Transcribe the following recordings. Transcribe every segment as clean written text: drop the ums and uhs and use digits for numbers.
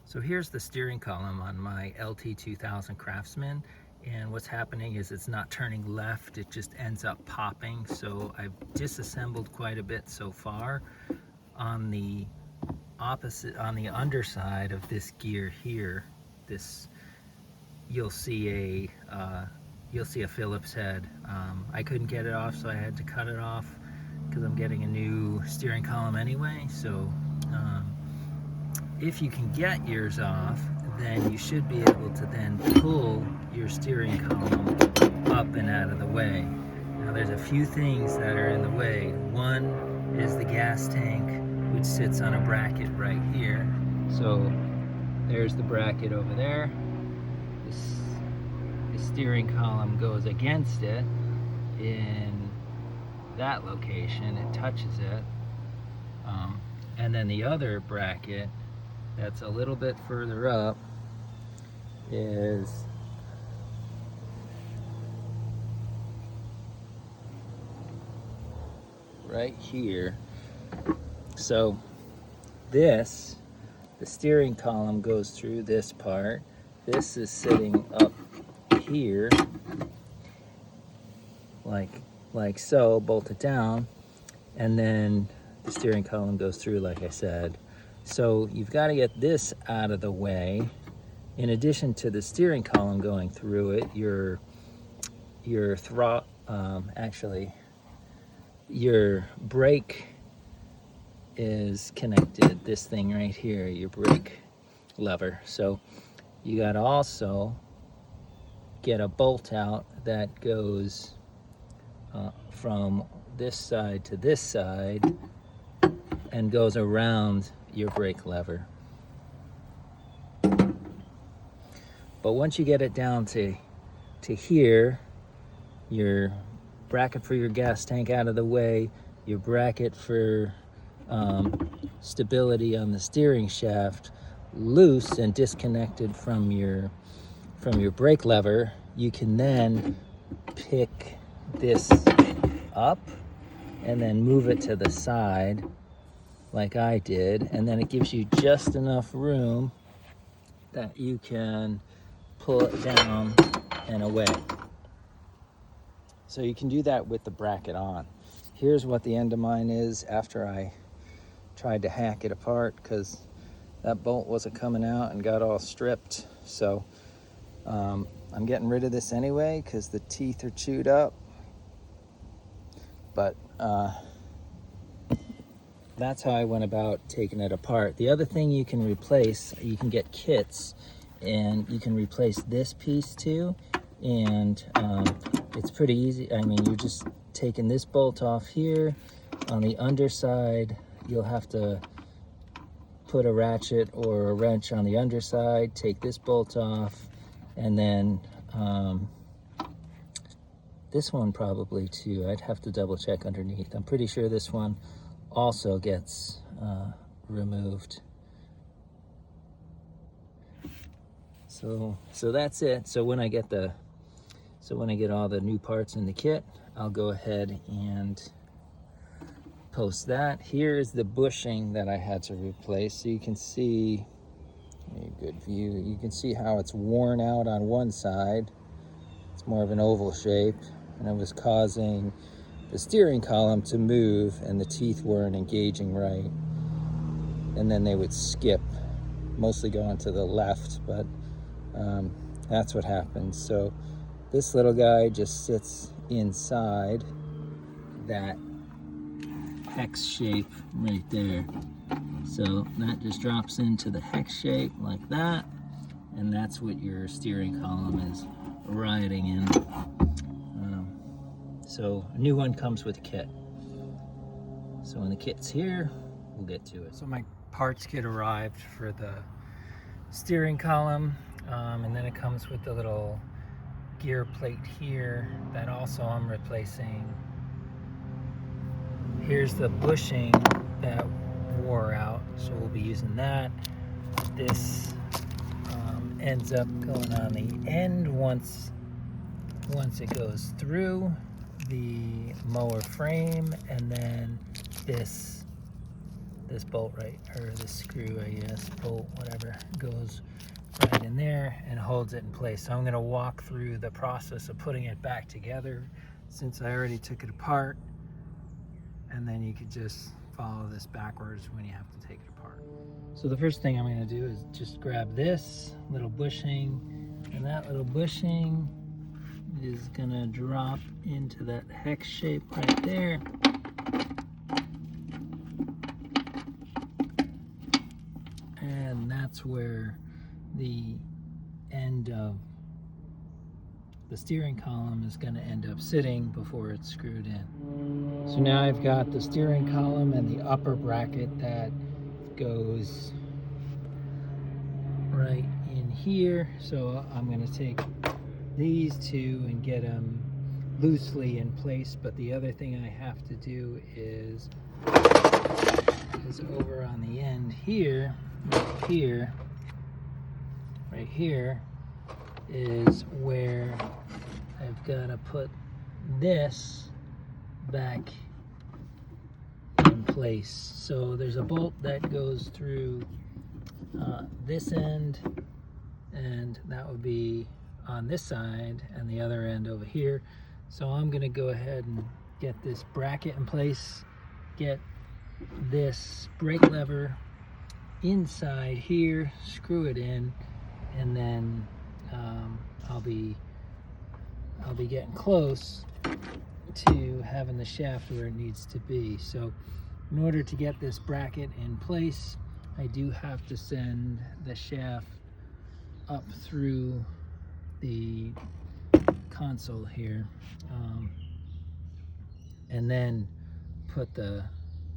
So here's the steering column on my LT2000 Craftsman, and what's happening is it's not turning left, it just ends up popping. So I've disassembled quite a bit so far. On the opposite, on the underside of this gear here, you'll see a Phillips head. I couldn't get it off, so I had to cut it off because I'm getting a new steering column anyway. So if you can get yours off, then you should be able to then pull your steering column up and out of the way. Now there's a few things that are in the way. One is the gas tank, which sits on a bracket right here. So there's the bracket over there. The steering column goes against it in that location, it touches it. And then the other bracket that's a little bit further up is right here. So the steering column goes through this part. This is sitting up here, like so, bolted down, and then the steering column goes through, like I said. So you've got to get this out of the way. In addition to the steering column going through it, your brake is connected. This thing right here, your brake lever. So you got to also get a bolt out that goes from this side to this side and goes around your brake lever. But once you get it down to here, your bracket for your gas tank out of the way, your bracket for stability on the steering shaft loose and disconnected from your brake lever, you can then pick this up and then move it to the side like I did, and then it gives you just enough room that you can pull it down and away. So you can do that with the bracket on. Here's what the end of mine is after I tried to hack it apart because that bolt wasn't coming out and got all stripped. So I'm getting rid of this anyway because the teeth are chewed up. But that's how I went about taking it apart. The other thing you can replace, you can get kits and you can replace this piece too. And it's pretty easy. I mean, you're just taking this bolt off here. On the underside, you'll have to put a ratchet or a wrench on the underside, take this bolt off, and then this one probably too. I'd have to double check underneath. I'm pretty sure this one also gets removed. So that's it. So when I get all the new parts in the kit, I'll go ahead and post that. Here's the bushing that I had to replace. So you can see, a good view, you can see how it's worn out on one side. It's more of an oval shape, and it was causing the steering column to move and the teeth weren't engaging right. And then they would skip, mostly going to the left, but that's what happens. So this little guy just sits inside that hex shape right there. So that just drops into the hex shape like that, and that's what your steering column is riding in. So a new one comes with a kit. So when the kit's here, we'll get to it. So my parts kit arrived for the steering column, and then it comes with the little gear plate here that also I'm replacing. Here's the bushing that wore out, so we'll be using that. This ends up going on the end once it goes through the mower frame, and then this this bolt right, or this screw, I guess, bolt, whatever, goes right in there and holds it in place. So I'm going to walk through the process of putting it back together since I already took it apart, and then you could just follow this backwards when you have to take it apart. So the first thing I'm going to do is just grab this little bushing, and that little bushing is going to drop into that hex shape right there. And that's where the end of the steering column is going to end up sitting before it's screwed in. So now I've got the steering column and the upper bracket that goes right in here. So I'm going to take these two and get them loosely in place, but the other thing I have to do is over on the end here, right here is where I've got to put this back in place. So there's a bolt that goes through this end, and that would be on this side, and the other end over here. So I'm going to go ahead and get this bracket in place, get this brake lever inside here, screw it in, and then I'll be getting close to having the shaft where it needs to be. So in order to get this bracket in place, I do have to send the shaft up through the console here, and then put the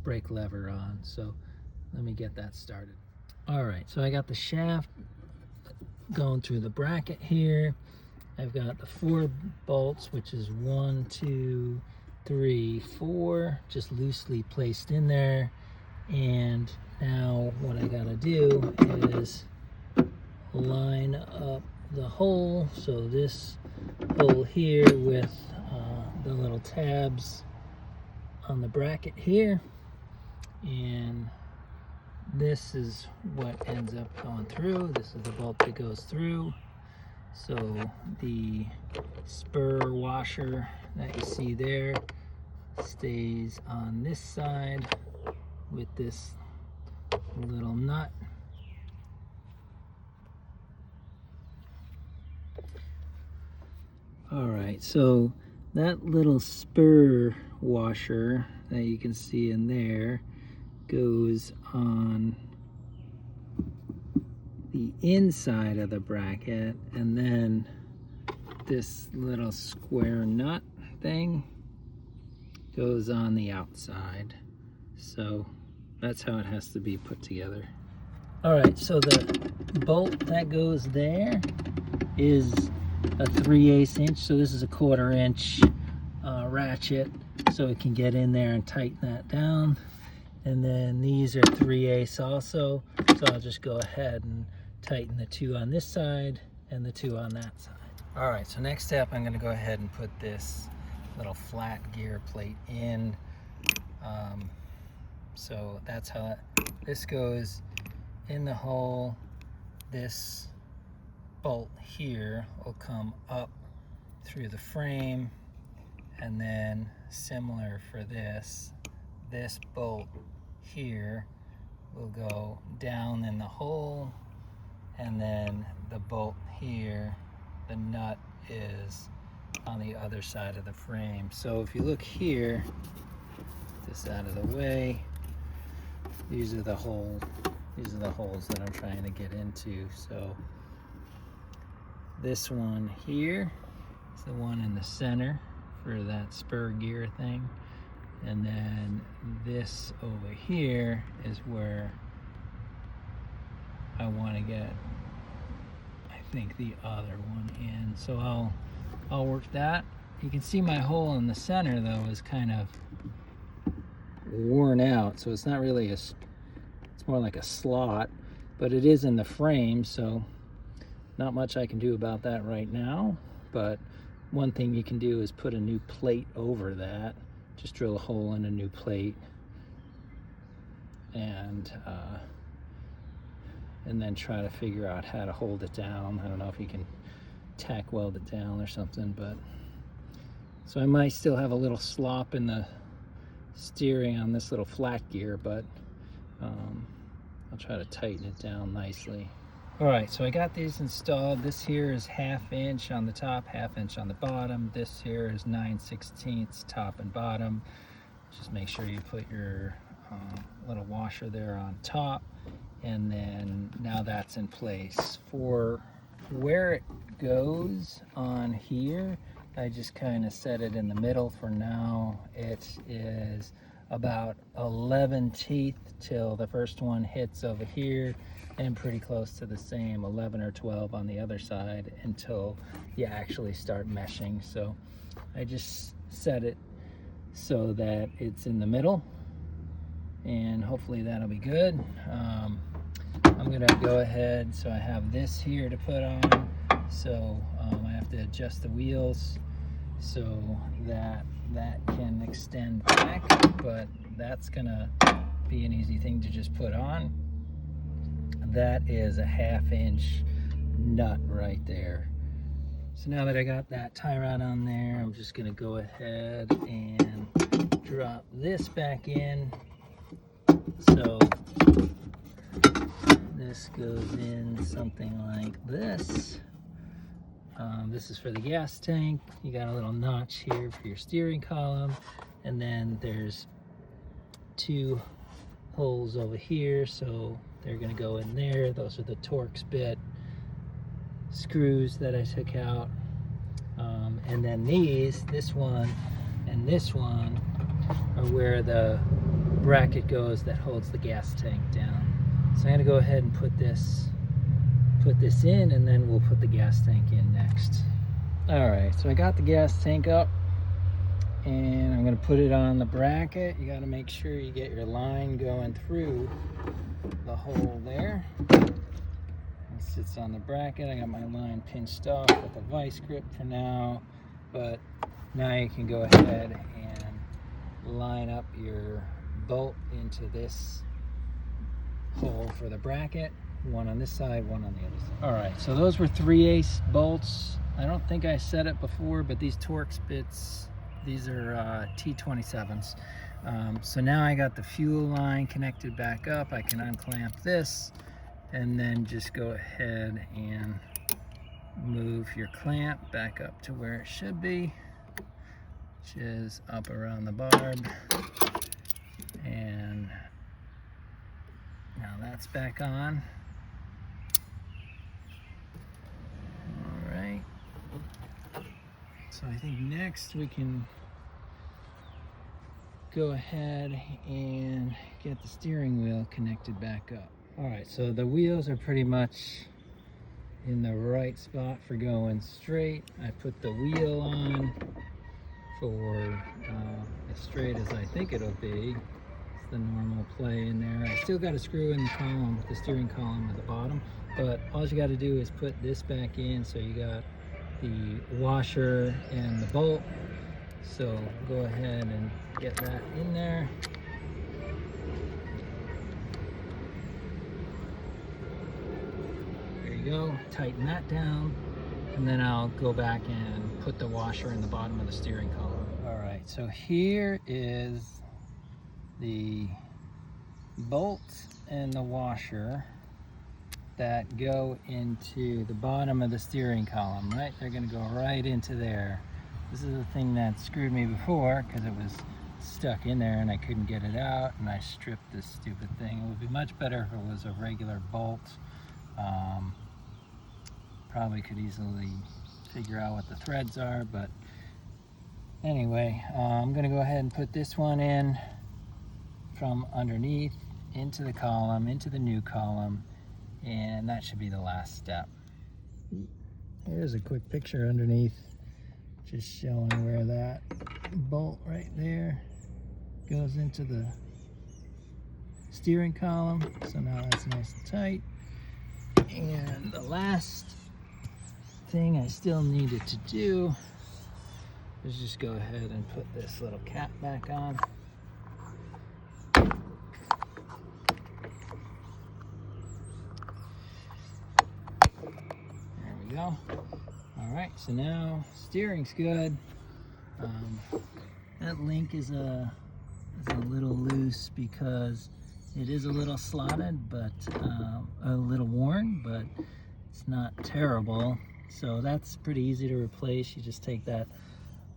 brake lever on. So let me get that started. All right, so I got the shaft going through the bracket here. I've got the 4 bolts, which is 1, 2, 3, 4, just loosely placed in there. And now what I gotta do is line up the hole. So this hole here with the little tabs on the bracket here, and this is what ends up going through. This is the bolt that goes through. So the spur washer that you see there stays on this side with this little nut. All right, so that little spur washer that you can see in there goes on the inside of the bracket, and then this little square nut thing goes on the outside. So that's how it has to be put together. All right, so the bolt that goes there is a 3/8 inch, so this is a 1/4 inch ratchet, so it can get in there and tighten that down. And then these are 3/8 also, so I'll just go ahead and tighten the 2 on this side and the 2 on that side. All right, so next step, I'm gonna go ahead and put this little flat gear plate in. So that's how this goes in the hole. This bolt here will come up through the frame, and then similar for this bolt here will go down in the hole, and then the bolt here, the nut is on the other side of the frame. So if you look here, this out of the way, these are the holes that I'm trying to get into. So this one here is the one in the center for that spur gear thing, and then this over here is where I want to get, I think, the other one in. So I'll work that. You can see my hole in the center though is kind of worn out, so it's not really it's more like a slot, but it is in the frame, so not much I can do about that right now. But one thing you can do is put a new plate over that. Just drill a hole in a new plate, and then try to figure out how to hold it down. I don't know if you can tack weld it down or something, but so I might still have a little slop in the steering on this little flat gear, but I'll try to tighten it down nicely. All right, so I got these installed. This here is 1/2 inch on the top, 1/2 inch on the bottom. This here is 9/16 top and bottom. Just make sure you put your little washer there on top, and then now that's in place. For where it goes on here, I just kind of set it in the middle for now. It is about 11 teeth till the first one hits over here, and pretty close to the same 11 or 12 on the other side until you actually start meshing. So I just set it so that it's in the middle, and hopefully that'll be good. I'm gonna go ahead, so I have this here to put on, so I have to adjust the wheels so that can extend back, but that's gonna be an easy thing to just put on. That is a 1/2 inch nut right there. So now that I got that tie rod on there, I'm just gonna go ahead and drop this back in. So this goes in something like this. This is for the gas tank. You got a little notch here for your steering column, and then there's 2 holes over here, so they're going to go in there. Those are the Torx bit screws that I took out, and then this one and this one are where the bracket goes that holds the gas tank down. So I'm going to go ahead and put this in, and then we'll put the gas tank in next. All right, so I got the gas tank up, and I'm going to put it on the bracket. You got to make sure you get your line going through the hole there. It sits on the bracket. I got my line pinched off with a vice grip for now, but now you can go ahead and line up your bolt into this hole for the bracket. One on this side, one on the other side. All right, so those were 3/8 bolts. I don't think I said it before, but these Torx bits, these are T27s. So now I got the fuel line connected back up. I can unclamp this and then just go ahead and move your clamp back up to where it should be, which is up around the barb. And now that's back on. All right. So I think next we can go ahead and get the steering wheel connected back up. All right, so the wheels are pretty much in the right spot for going straight. I put the wheel on for as straight as I think it'll be. It's the normal play in there. I still got to screw in the column, the steering column at the bottom, but all you got to do is put this back in, so you got the washer and the bolt. So go ahead and get that in there. There you go, tighten that down, and then I'll go back and put the washer in the bottom of the steering column. All right, so here is the bolt and the washer that go into the bottom of the steering column, right? They're gonna go right into there. This is the thing that screwed me before because it was stuck in there and I couldn't get it out, and I stripped this stupid thing. It would be much better if it was a regular bolt. Probably could easily figure out what the threads are, but anyway, I'm gonna go ahead and put this one in from underneath into the column, into the new column, and that should be the last step. Here's a quick picture underneath, just showing where that bolt right there goes into the steering column. So now that's nice and tight. And the last thing I still needed to do is just go ahead and put this little cap back on. go. All right, so now steering's good. That link is a little loose because it is a little slotted, but a little worn, but it's not terrible. So that's pretty easy to replace. You just take that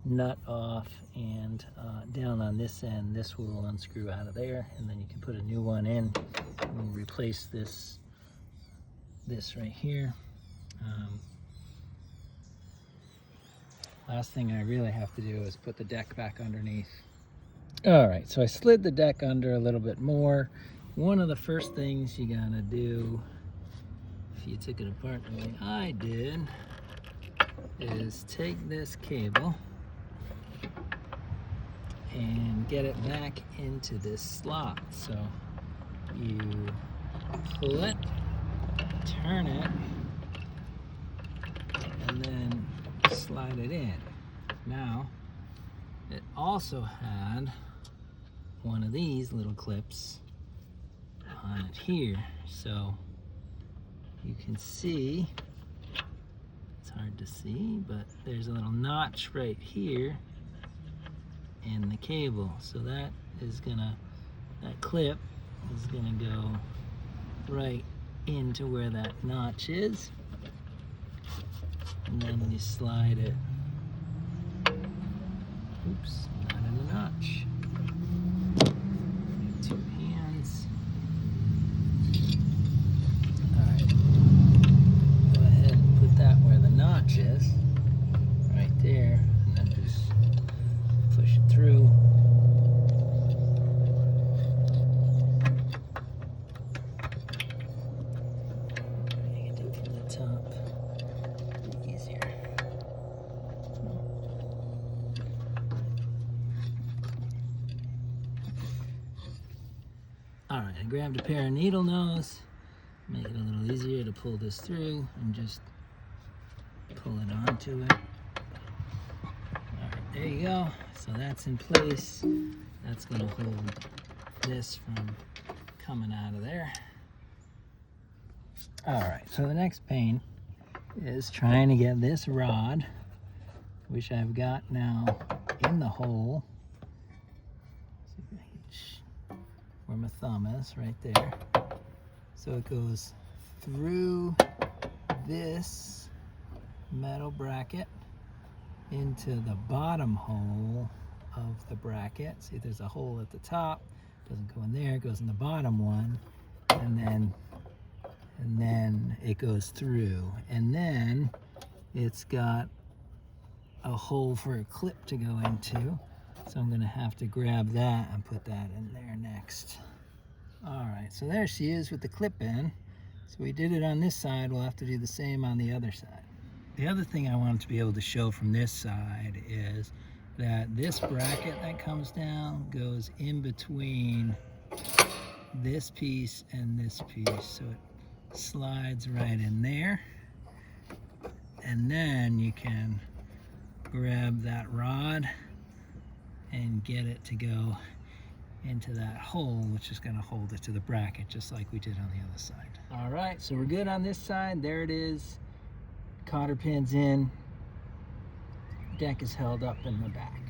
nut off, and down on this end, this will unscrew out of there, and then you can put a new one in and replace this right here. Last thing I really have to do is put the deck back underneath. All right, so I slid the deck under a little bit more. One of the first things you gotta do, if you took it apart the way I did, is take this cable and get it back into this slot. So you pull it, turn it, and then slide it in. Now, it also had one of these little clips on it here. So you can see, it's hard to see, but there's a little notch right here in the cable. So that clip is gonna go right into where that notch is. And then you slide it, oops, not in the notch. Two hands. All right, go ahead and put that where the notch is, right there, and then just push it through. You can do it from the top. Easier. All right, I grabbed a pair of needle nose, make it a little easier to pull this through, and just pull it onto it. All right, there you go. So that's in place. That's gonna hold this from coming out of there. All right, so the next pain is trying to get this rod, which I've got now in the hole, where my thumb is, right there. So it goes through this metal bracket into the bottom hole of the bracket. See, there's a hole at the top, doesn't go in there, it goes in the bottom one, and then it goes through, and then it's got a hole for a clip to go into, so I'm gonna have to grab that and put that in there next. All right, so there she is with the clip in. So we did it on this side, we'll have to do the same on the other side. The other thing I wanted to be able to show from this side is that this bracket that comes down goes in between this piece and this piece, so it slides right in there, and then you can grab that rod and get it to go into that hole, which is going to hold it to the bracket just like we did on the other side. All right, so we're good on this side. There it is, cotter pins in, deck is held up in the back.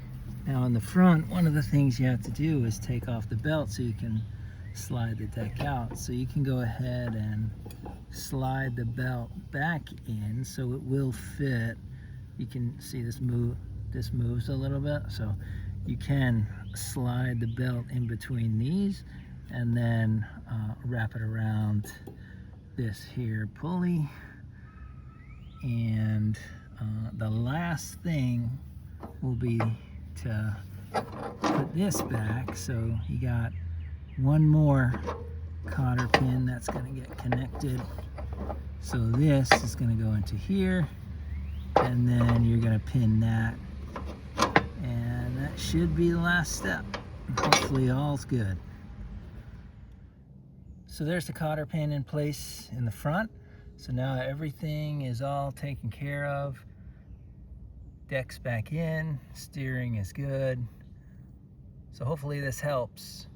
Now in the front, one of the things you have to do is take off the belt so you can slide the deck out. So you can go ahead and slide the belt back in so it will fit. You can see this moves a little bit, so you can slide the belt in between these and then wrap it around this here pulley. And the last thing will be to put this back. So you got one more cotter pin that's going to get connected. So this is going to go into here, and then you're going to pin that, and that should be the last step. Hopefully all's good. So there's the cotter pin in place in the front. So now everything is all taken care of. Deck's back in, steering is good. So hopefully this helps.